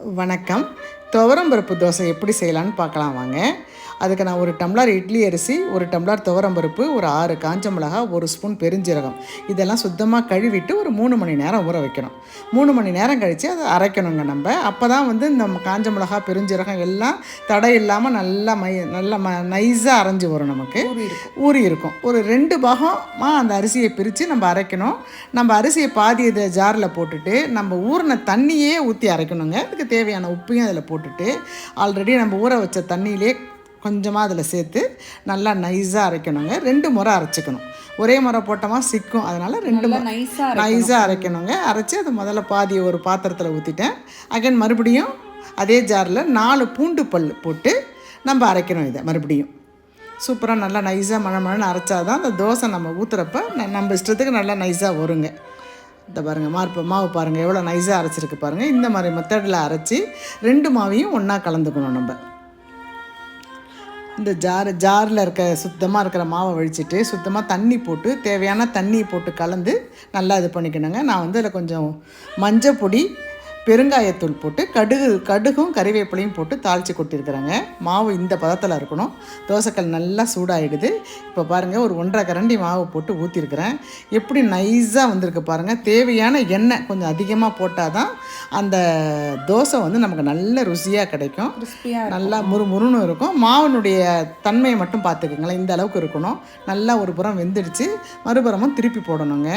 வணக்கம். துவரம்பருப்பு தோசை எப்படி செய்யலான்னு பார்க்கலாம் வாங்க. அதுக்கு நான் ஒரு டம்ளர் இட்லி அரிசி, ஒரு டம்ளர் துவரம்பருப்பு, ஒரு 6 காஞ்ச மிளகா, 1 ஸ்பூன் பெருஞ்சீரகம் இதெல்லாம் சுத்தமாக கழுவிட்டு ஒரு 3 மணி நேரம் ஊற வைக்கணும். 3 மணி நேரம் கழித்து அதை அரைக்கணுங்க. நம்ம அப்போ தான் வந்து இந்த காஞ்ச மிளகா, பெருஞ்சீரகம் எல்லாம் தடை இல்லாமல் நல்லா நைஸாக அரைஞ்சி வரும். நமக்கு ஊறி இருக்கும். ஒரு 2 பாகமாக அந்த அரிசியை பிரித்து நம்ம அரைக்கணும். நம்ம அரிசியை பாதி இதை ஜாரில் போட்டுட்டு நம்ம ஊறின தண்ணியே ஊற்றி அரைக்கணுங்க. அதுக்கு தேவையான உப்பையும் அதில் போட்டுட்டு ஆல்ரெடி நம்ம ஊற வச்ச தண்ணியிலே கொஞ்சமாக அதில் சேர்த்து நல்லா நைஸாக அரைக்கணுங்க. 2 முறை அரைச்சிக்கணும். ஒரே முறை போட்டோமா சிக்கும். அதனால் 2 முறை நைஸாக அரைக்கணுங்க. அரைச்சி அதை முதல்ல பாதி ஒரு பாத்திரத்தில் ஊற்றிட்டேன். அகைன் மறுபடியும் அதே ஜாரில் 4 பூண்டு பல் போட்டு நம்ம அரைக்கணும். இதை மறுபடியும் சூப்பராக நல்லா நைஸாக மழை அரைச்சா தான் அந்த தோசை நம்ம ஊற்றுறப்ப நம்ம இஷ்டத்துக்கு நல்லா நைஸாக வருங்க. இந்த பாருங்கள் மாவு பாருங்கள் எவ்வளோ நைஸாக அரைச்சிருக்கு பாருங்கள். இந்த மாதிரி மெத்தடில் அரைச்சி 2 மாவையும் ஒன்றா கலந்துக்கணும். நம்ம இந்த ஜாரில் இருக்க சுத்தமாக இருக்கிற மாவை வழிச்சிட்டு சுத்தமாக தண்ணி போட்டு தேவையான தண்ணி போட்டு கலந்து நல்லா இது பண்ணிக்கணுங்க. நான் வந்து அதில் கொஞ்சம் மஞ்சள் பொடி, பெருங்காயத்தூள் போட்டு கடுகும் கறிவேப்பிலையும் போட்டு தாளித்து கொட்டியிருக்கிறேங்க. மாவு இந்த பதத்தில் இருக்கணும். தோசைக்கல் நல்லா சூடாகிடுது. இப்போ பாருங்கள், ஒரு 1.5 கரண்டி மாவு போட்டு ஊற்றிருக்கிறேன். எப்படி நைஸாக வந்திருக்கு பாருங்கள். தேவையான எண்ணெய் கொஞ்சம் அதிகமாக போட்டால் தான் அந்த தோசை வந்து நமக்கு நல்ல ருசியாக கிடைக்கும். நல்லா முறுமுறுன்னு இருக்கும். மாவினுடைய தன்மையை மட்டும் பார்த்துக்குங்களேன். இந்த அளவுக்கு இருக்கணும். நல்லா ஒரு புறம் வெந்துடுச்சு, மறுபுறமும் திருப்பி போடணுங்க.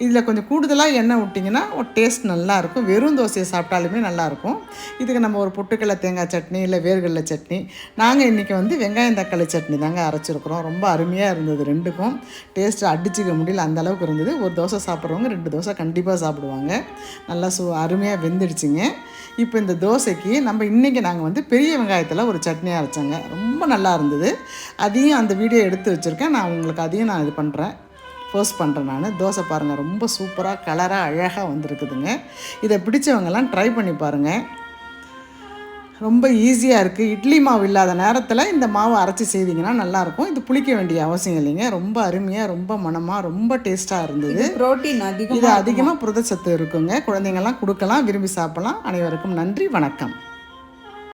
இதில் கொஞ்சம் கூடுதலாக எண்ணெய் விட்டிங்கன்னா ஒரு டேஸ்ட் நல்லாயிருக்கும். வெறும் தோசையை சாப்பிட்டாலுமே நல்லாயிருக்கும். இதுக்கு நம்ம ஒரு பொட்டுக்கடலை தேங்காய் சட்னி இல்லை வேர்கடலை சட்னி, நாங்கள் இன்றைக்கி வந்து வெங்காயம் தக்காளி சட்னி தாங்க அரைச்சிருக்கிறோம். ரொம்ப அருமையாக இருந்தது. 2க்கும் டேஸ்ட்டு அடிச்சிக்க முடியல, அந்த அளவுக்கு இருந்தது. ஒரு தோசை சாப்பிட்றவங்க 2 தோசை கண்டிப்பாக சாப்பிடுவாங்க. நல்லா அருமையாக வெந்துடுச்சிங்க. இப்போ இந்த தோசைக்கு நம்ம இன்றைக்கி நாங்கள் வந்து பெரிய வெங்காயத்தில் ஒரு சட்னி அரைச்சோங்க. ரொம்ப நல்லா இருந்தது. அதையும் அந்த வீடியோ எடுத்து வச்சுருக்கேன். நான் உங்களுக்கு அதையும் நான் இது பண்ணுறேன், போஸ்ட் பண்ணுறேன். நான் தோசை பாருங்கள், ரொம்ப சூப்பராக கலராக அழகாக வந்துருக்குதுங்க. இதை பிடிச்சவங்கெல்லாம் ட்ரை பண்ணி பாருங்கள். ரொம்ப ஈஸியாக இருக்குது. இட்லி மாவு இல்லாத நேரத்தில் இந்த மாவை அரைச்சி செய்திங்கன்னா நல்லாயிருக்கும். இது புளிக்க வேண்டிய அவசியம் இல்லைங்க. ரொம்ப அருமையாக, ரொம்ப மனமாக, ரொம்ப டேஸ்ட்டாக இருந்தது. புரோட்டீன் இது அதிகமாக புரதச்சத்து இருக்குங்க. குழந்தைங்கள்லாம் கொடுக்கலாம், விரும்பி சாப்பிடலாம். அனைவருக்கும் நன்றி, வணக்கம்.